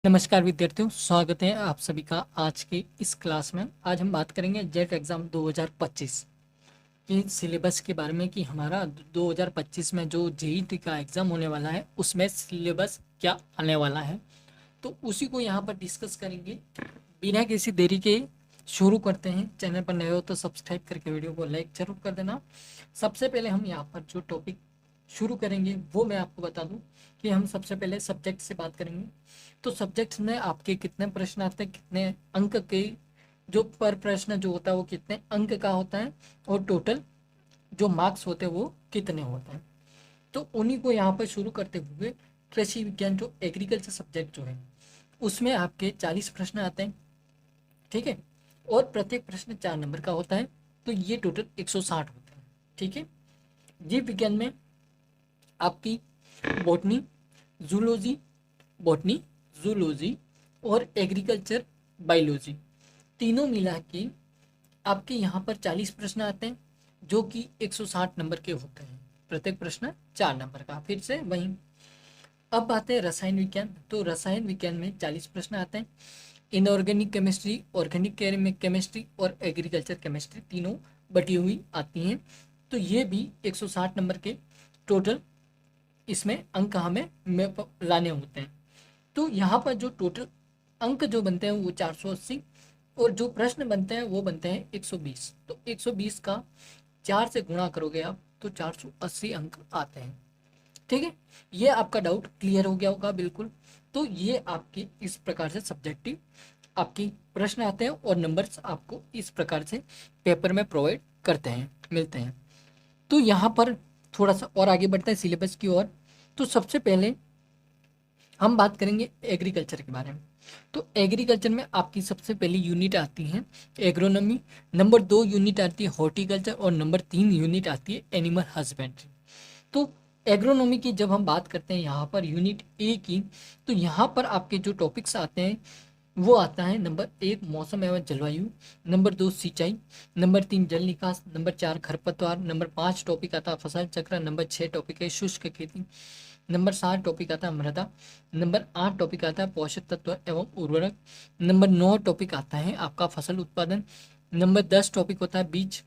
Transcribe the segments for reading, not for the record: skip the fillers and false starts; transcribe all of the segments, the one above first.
नमस्कार विद्यार्थियों, स्वागत है आप सभी का आज के इस क्लास में। आज हम बात करेंगे जेट एग्ज़ाम 2025 के सिलेबस के बारे में कि हमारा 2025 में जो जेईटी का एग्ज़ाम होने वाला है उसमें सिलेबस क्या आने वाला है, तो उसी को यहाँ पर डिस्कस करेंगे। बिना किसी देरी के शुरू करते हैं। चैनल पर नए हो तो सब्सक्राइब करके वीडियो को लाइक जरूर कर देना। सबसे पहले हम यहाँ पर जो टॉपिक शुरू करेंगे वो मैं आपको बता दूं कि हम सबसे पहले सब्जेक्ट से बात करेंगे। तो सब्जेक्ट में आपके कितने प्रश्न आते हैं, कितने अंक के, जो पर प्रश्न जो होता है वो कितने अंक का होता है, और टोटल जो मार्क्स होते हैं वो कितने होते हैं। तो उन्हीं को यहाँ पर शुरू करते हुए कृषि विज्ञान जो एग्रीकल्चर सब्जेक्ट जो है उसमें आपके 40 प्रश्न आते हैं, ठीक है। और प्रत्येक प्रश्न 4 नंबर का होता है, तो ये टोटल 160 होते हैं, ठीक है। जीव विज्ञान में आपकी बॉटनी, जूलॉजी, बॉटनी, जूलॉजी और एग्रीकल्चर बायोलॉजी तीनों मिला के आपके यहाँ पर 40 प्रश्न आते हैं, जो कि 160 नंबर के होते हैं। प्रत्येक प्रश्न 4 नंबर का। फिर से वहीं अब आते हैं रसायन विज्ञान। तो रसायन विज्ञान में 40 प्रश्न आते हैं। इनऑर्गेनिक केमिस्ट्री, ऑर्गेनिक केमिस्ट्री और एग्रीकल्चर केमिस्ट्री तीनों बटी हुई आती हैं, तो ये भी 160 नंबर के टोटल इसमें अंक हमें लाने होते हैं। तो यहाँ पर जो टोटल अंक जो बनते हैं वो 480, और जो प्रश्न बनते हैं वो बनते हैं 120। तो 120 का 4 से गुणा करोगे आप तो 480 अंक आते हैं, ठीक है। ये आपका डाउट क्लियर हो गया होगा बिल्कुल। तो ये आपके इस प्रकार से सब्जेक्टिव आपकी प्रश्न आते हैं और नंबर्स आपको इस प्रकार से पेपर में प्रोवाइड करते हैं, मिलते हैं। तो यहाँ पर थोड़ा सा और आगे बढ़ते हैं सिलेबस की ओर। तो सबसे पहले हम बात करेंगे एग्रीकल्चर के बारे में। तो एग्रीकल्चर में आपकी सबसे पहली यूनिट आती है एग्रोनॉमी, नंबर 2 यूनिट आती है हॉर्टिकल्चर और नंबर 3 यूनिट आती है एनिमल हस्बेंड्री। तो एग्रोनॉमी की जब हम बात करते हैं यहाँ पर यूनिट ए की, तो यहाँ पर आपके जो टॉपिक्स आते हैं वो आता है नंबर 1 मौसम एवं जलवायु, नंबर 2 सिंचाई, नंबर 3 जल निकास, नंबर 4 खरपतवार, नंबर 5 टॉपिक आता है फसल चक्र, नंबर 6 टॉपिक है शुष्क खेती, नंबर 7 टॉपिक आता है मृदा, नंबर 8 टॉपिक आता है पोषक तत्व एवं उर्वरक, नंबर 9 टॉपिक आता है आपका फसल उत्पादन, नंबर 10 टॉपिक होता है बीज,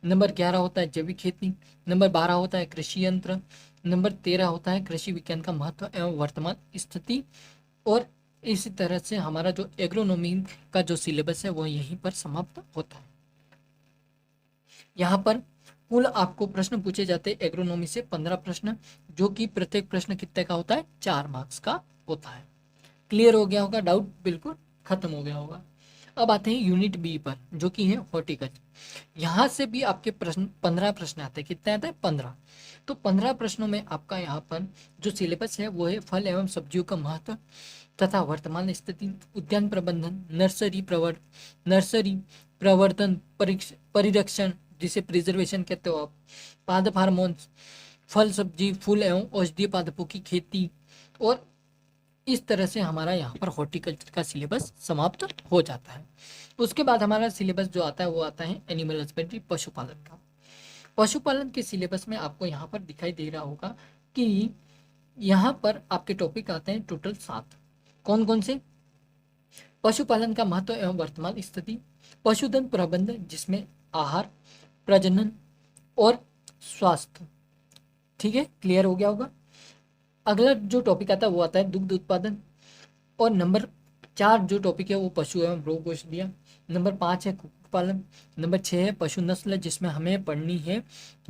नंबर 11 होता है जैविक खेती, नंबर 12 होता है कृषि यंत्र, नंबर 13 होता है कृषि विज्ञान का महत्व एवं वर्तमान स्थिति। और इसी तरह से हमारा जो एग्रोनॉमी का जो सिलेबस है वो यहीं पर समाप्त होता है। यहाँ पर कुल आपको प्रश्न पूछे जाते हैं एग्रोनॉमी से 15 प्रश्न, जो कि प्रत्येक प्रश्न कितने का होता है, 4 मार्क्स का होता है। क्लियर हो गया होगा, डाउट बिल्कुल खत्म हो गया होगा। अब आते हैं यूनिट बी पर, जो कि है हॉर्टिकल्चर। यहाँ से भी आपके प्रश्न 15 प्रश्न आते हैं। कितने आते हैं, 15। तो 15 प्रश्नों में आपका यहाँ पर जो सिलेबस है वो है फल एवं सब्जियों का महत्व तथा वर्तमान स्थिति, उद्यान प्रबंधन, नर्सरी प्रवर्धन, परिरक्षण जिसे प्रिजर्वेशन कहते हो आप, पादप हार्मोन्स, फल सब्जी फूल एवं औषधीय पादपों की खेती। और इस तरह से हमारा यहाँ पर हॉर्टिकल्चर का सिलेबस समाप्त हो जाता है। उसके बाद हमारा सिलेबस जो आता है वो आता है एनिमल हस्बेंड्री, पशुपालन का। पशुपालन के सिलेबस में आपको यहाँ पर दिखाई दे रहा होगा कि यहाँ पर आपके टॉपिक आते हैं टोटल 7। कौन कौन से, पशुपालन का महत्व एवं वर्तमान स्थिति, पशुधन प्रबंधन जिसमें आहार, प्रजनन और स्वास्थ्य, ठीक है, क्लियर हो गया होगा। अगला जो टॉपिक आता है वो आता है दुग्ध उत्पादन, और नंबर 4 जो टॉपिक है वो पशु एवं रोग औषधियाँ, नंबर 5 है कुक्कुट पालन, नंबर 6 है पशु नस्ल जिसमें हमें पढ़नी है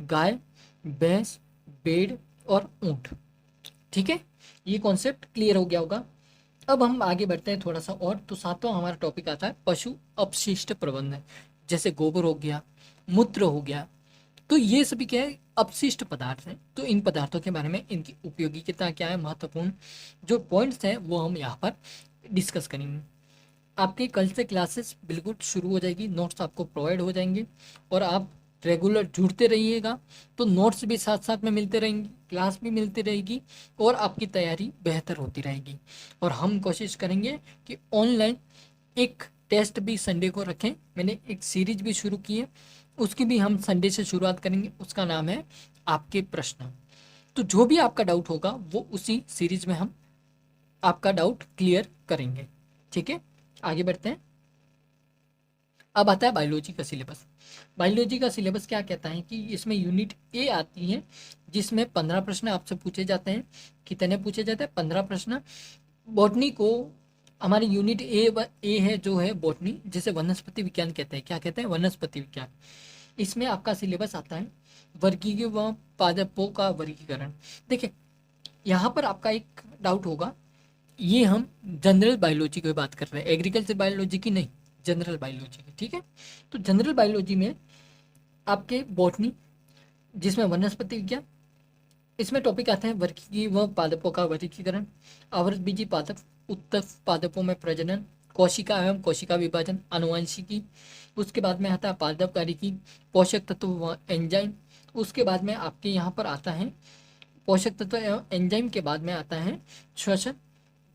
गाय, भैंस, भेड़ और ऊंट, ठीक है। ये कॉन्सेप्ट क्लियर हो गया होगा। अब हम आगे बढ़ते हैं थोड़ा सा और। तो 7वां हमारा टॉपिक आता है पशु अपशिष्ट प्रबंधन, जैसे गोबर हो गया, मूत्र हो गया। तो ये सभी क्या है, अपशिष्ट पदार्थ हैं। तो इन पदार्थों के बारे में इनकी उपयोगिता क्या है, महत्वपूर्ण जो पॉइंट्स हैं वो हम यहाँ पर डिस्कस करेंगे। आपके कल से क्लासेस बिल्कुल शुरू हो जाएगी, नोट्स आपको प्रोवाइड हो जाएंगे और आप रेगुलर जुड़ते रहिएगा, तो नोट्स भी साथ साथ में मिलते रहेंगे, क्लास भी मिलती रहेगी और आपकी तैयारी बेहतर होती रहेगी। और हम कोशिश करेंगे कि ऑनलाइन एक टेस्ट भी संडे को रखें। मैंने एक सीरीज भी शुरू की है, उसकी भी हम संडे से शुरुआत करेंगे। उसका नाम है आपके प्रश्न। तो जो भी आपका डाउट होगा वो उसी सीरीज में हम आपका डाउट क्लियर करेंगे। ठीक है, आगे बढ़ते हैं। अब आता है बायोलॉजी का सिलेबस। बायोलॉजी का सिलेबस क्या कहता है कि इसमें यूनिट ए आती है, जिसमें 15 प्रश्न आपसे पूछे जाते हैं। कितने पूछे जाते हैं? 15 प्रश्न। बॉटनी को हमारी यूनिट ए है जो है बॉटनी, जिसे वनस्पति विज्ञान कहते हैं। क्या कहते हैं? वनस्पति विज्ञान। इसमें आपका सिलेबस आता है वर्गीय व पादपों का वर्गीकरण। देखिए, यहाँ पर आपका एक डाउट होगा, ये हम जनरल बायोलॉजी की बात कर रहे हैं, एग्रीकल्चर बायोलॉजी की नहीं, जनरल बायोलॉजी की। ठीक है, तो जनरल बायोलॉजी में आपके बॉटनी, जिसमें वनस्पति विज्ञान, इसमें टॉपिक आते हैं वर्गीय व पादपों का वर्गीकरण, आवृतबीजी पादप, उत्तक पादपों में प्रजनन, कोशिका एवं कोशिका विभाजन, आनुवंशिकी। उसके बाद में आता है पादप कार्यकी, पोषक तत्व व एंजाइम। उसके बाद में आपके यहाँ पर आता है पोषक तत्व एवं एंजाइम के बाद में आता है श्वसन,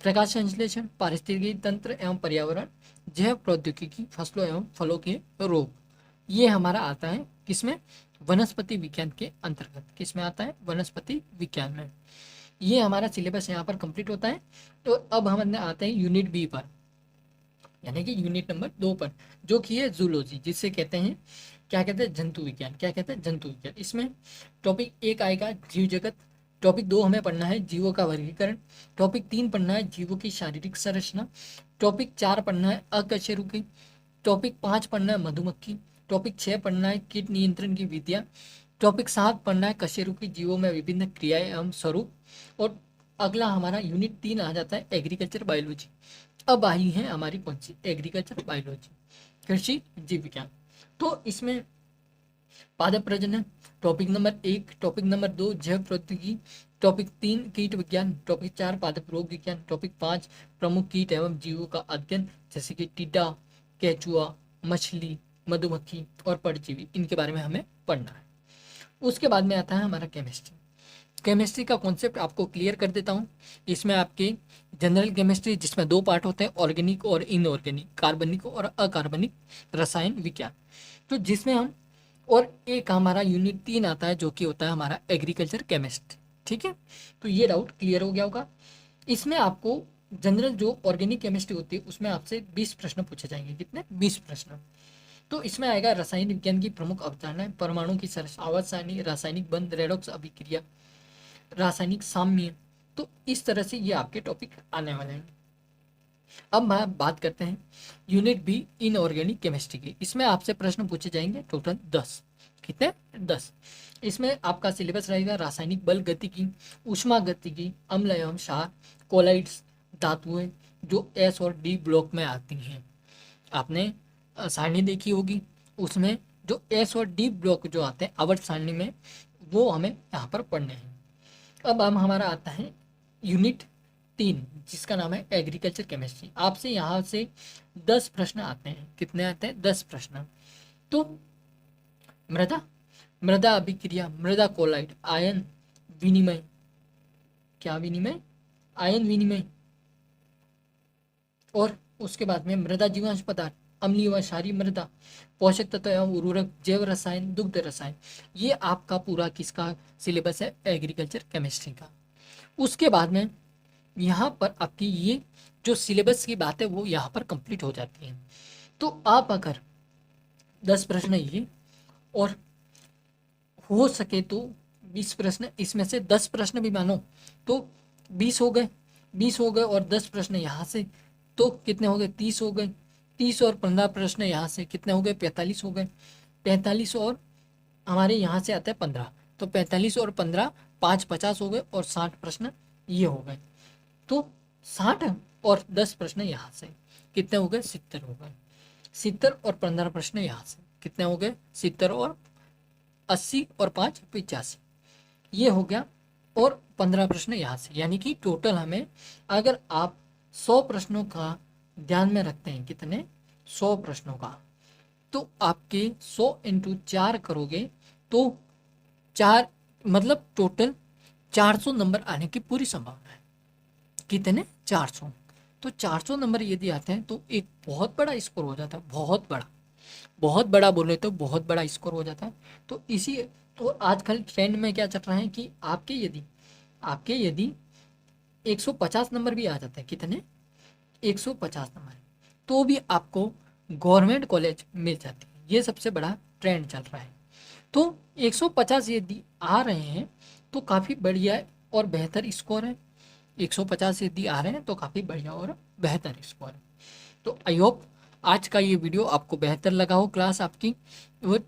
प्रकाश संश्लेषण, पारिस्थितिकी तंत्र एवं पर्यावरण, जैव प्रौद्योगिकी, फसलों एवं फलों के रोग। ये हमारा आता है किसमें? वनस्पति विज्ञान के अंतर्गत। किसमें आता है? वनस्पति विज्ञान में। ये हमारा सिलेबस यहाँ पर कंप्लीट होता है। तो अब हम आते हैं यूनिट बी पर, यानी कि यूनिट नंबर 2 पर, जो कि है जूलॉजी, जिससे कहते हैं, क्या कहते हैं? जंतु विज्ञान। क्या कहते हैं? जंतु विज्ञान। इसमें टॉपिक 1 आएगा जीव जगत, टॉपिक 2 हमें पढ़ना है जीवों का वर्गीकरण, टॉपिक 3 पढ़ना है जीवों की शारीरिक संरचना, टॉपिक 4 पढ़ना है अकशेरुकी, टॉपिक 5 पढ़ना है मधुमक्खी, टॉपिक 6 पढ़ना है कीट नियंत्रण की विधियाँ, टॉपिक 7 पढ़ना है कशेरुकी जीवों में विभिन्न क्रियाएं एवं स्वरूप, और अगला हमारा यूनिट 3 आ जाता है एग्रीकल्चर बायोलॉजी। अब आई है हमारी कौन सी? एग्रीकल्चर बायोलॉजी, कृषि जीव विज्ञान। तो इसमें पादप प्रजनन टॉपिक नंबर 1, टॉपिक नंबर 2 जैव प्रौद्योगिकी, टॉपिक 3 कीट विज्ञान, टॉपिक 4 पादप रोग विज्ञान, टॉपिक 5 प्रमुख कीट एवं जीवों का अध्ययन, जैसे कि टीडा, केचुआ, मछली, मधुमक्खी और परजीवी, इनके बारे में हमें पढ़ना है। उसके बाद में आता है हमारा केमिस्ट्री। केमिस्ट्री का कॉन्सेप्ट आपको क्लियर कर देता हूँ। इसमें आपके जनरल केमिस्ट्री, जिसमें 2 पार्ट होते हैं, ऑर्गेनिक और इनऑर्गेनिक, कार्बनिक और अकार्बनिक रसायन विज्ञान। तो जिसमें हम, और एक हमारा यूनिट 3 आता है, जो कि होता है हमारा एग्रीकल्चर केमिस्ट्री। ठीक है, तो ये डाउट क्लियर हो गया होगा। इसमें आपको जनरल जो ऑर्गेनिक केमिस्ट्री होती है, उसमें आपसे 20 प्रश्न पूछे जाएंगे। कितने? 20 प्रश्न। तो इसमें आएगा रसायन विज्ञान की प्रमुख अवधारणाएं, परमाणु की आवर्त सारणी, रासायनिक बंध, रेडॉक्स अभिक्रिया, रासायनिक साम्य। तो इस तरह से ये आपके टॉपिक आने वाले हैं। अब हम बात करते हैं यूनिट बी इनऑर्गेनिक केमिस्ट्री की। इसमें आपसे प्रश्न पूछे जाएंगे टोटल 10। कितने? 10। इसमें आपका सिलेबस रहेगा रासायनिक बल गतिकी, ऊष्मा गतिकी, अम्ल एवं क्षार, कोलाइड्स, धातुएं जो एस और डी ब्लॉक में आती हैं। आपने सारणी देखी होगी, उसमें जो एस और डी ब्लॉक जो आते हैं आवर्त सारणी में, वो हमें यहाँ पर पढ़ने हैं। अब हम हमारा आता है यूनिट 3, जिसका नाम है एग्रीकल्चर केमिस्ट्री। आपसे यहाँ से 10 प्रश्न आते हैं। कितने आते हैं? 10 प्रश्न। तो मृदा, मृदा अभिक्रिया, मृदा कोलाइड, आयन विनिमय, क्या विनिमय? आयन विनिमय। और उसके बाद में मृदा जीवांश पदार्थ, अम्लीय व क्षारीय मृदा, पोषक तत्व एवं उर्वरक, जैव रसायन, दुग्ध रसायन। ये आपका पूरा किसका सिलेबस है? एग्रीकल्चर केमिस्ट्री का। उसके बाद में यहाँ पर आपकी ये जो सिलेबस की बात है वो यहाँ पर कंप्लीट हो जाती है। तो आप अगर 10 प्रश्न ये, और हो सके तो 20 प्रश्न, इसमें से 10 प्रश्न भी मानो तो 20 हो गए, 20 हो गए, और 10 प्रश्न यहाँ से तो कितने हो गए? 30 हो गए। 30 और 15 प्रश्न यहाँ से कितने हो गए? 45 हो गए। 45 और हमारे यहाँ से आता है 15, तो 45 और 15 5 50 हो गए, और 60 प्रश्न ये हो गए। तो 60 और 10 प्रश्न यहाँ से कितने हो गए? 70 हो गए। 70 और 15 प्रश्न यहाँ से कितने हो गए? 70 और 80 और 5 85, ये हो गया। और 15 प्रश्न यहाँ से, यानी कि टोटल हमें, अगर आप 100 प्रश्नों का ध्यान में रखते हैं, कितने? 100 प्रश्नों का, तो आपके 100 इंटू 4 करोगे तो 4, मतलब टोटल 400 नंबर आने की पूरी संभावना है। कितने? 400। तो 400 नंबर यदि आते हैं तो एक बहुत बड़ा स्कोर हो जाता है, बहुत बड़ा, बहुत बड़ा बोले तो बहुत बड़ा स्कोर हो जाता है। तो इसी, तो आजकल ट्रेंड में क्या चल रहा है कि आपके यदि 150 नंबर भी आ जाते हैं, कितने, 150 नंबर, तो भी आपको गवर्नमेंट कॉलेज मिल जाती है। ये सबसे बड़ा ट्रेंड चल रहा है। तो 150 यदि आ रहे हैं तो काफ़ी बढ़िया और बेहतर स्कोर है। 150 यदि आ रहे हैं तो काफ़ी बढ़िया और बेहतर स्कोर है। तो आई होप आज का ये वीडियो आपको बेहतर लगा हो, क्लास आपकी। और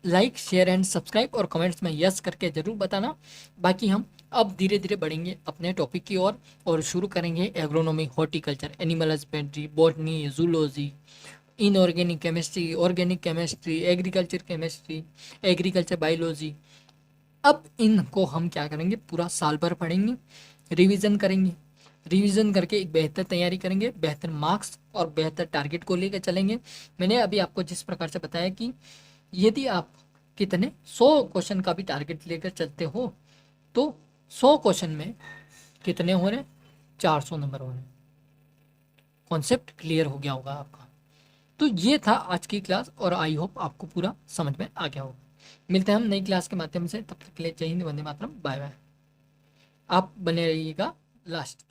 लाइक शेयर एंड सब्सक्राइब और कमेंट्स में यस करके ज़रूर बताना। बाकी हम अब धीरे धीरे बढ़ेंगे अपने टॉपिक की ओर और शुरू करेंगे agronomy, horticulture, animal husbandry, botany, zoology, inorganic chemistry, organic chemistry, agriculture chemistry, agriculture biology. अब इनको हम क्या करेंगे, पूरा साल भर पढ़ेंगे, रिवीजन करेंगे, रिवीजन करके एक बेहतर तैयारी करेंगे, बेहतर मार्क्स और बेहतर टारगेट को लेकर चलेंगे। मैंने अभी आपको जिस प्रकार से बताया कि यदि आप कितने 100 क्वेश्चन का भी टारगेट लेकर चलते हो तो 100 क्वेश्चन में कितने हो रहे, 400 नंबर हो रहे। कॉन्सेप्ट क्लियर हो गया होगा आपका। तो ये था आज की क्लास और आई होप आपको पूरा समझ में आ गया होगा। मिलते हैं हम नई क्लास के माध्यम से, तब तक के लिए जय हिंद, वंदे मातरम, बाय बाय। आप बने रहिएगा लास्ट।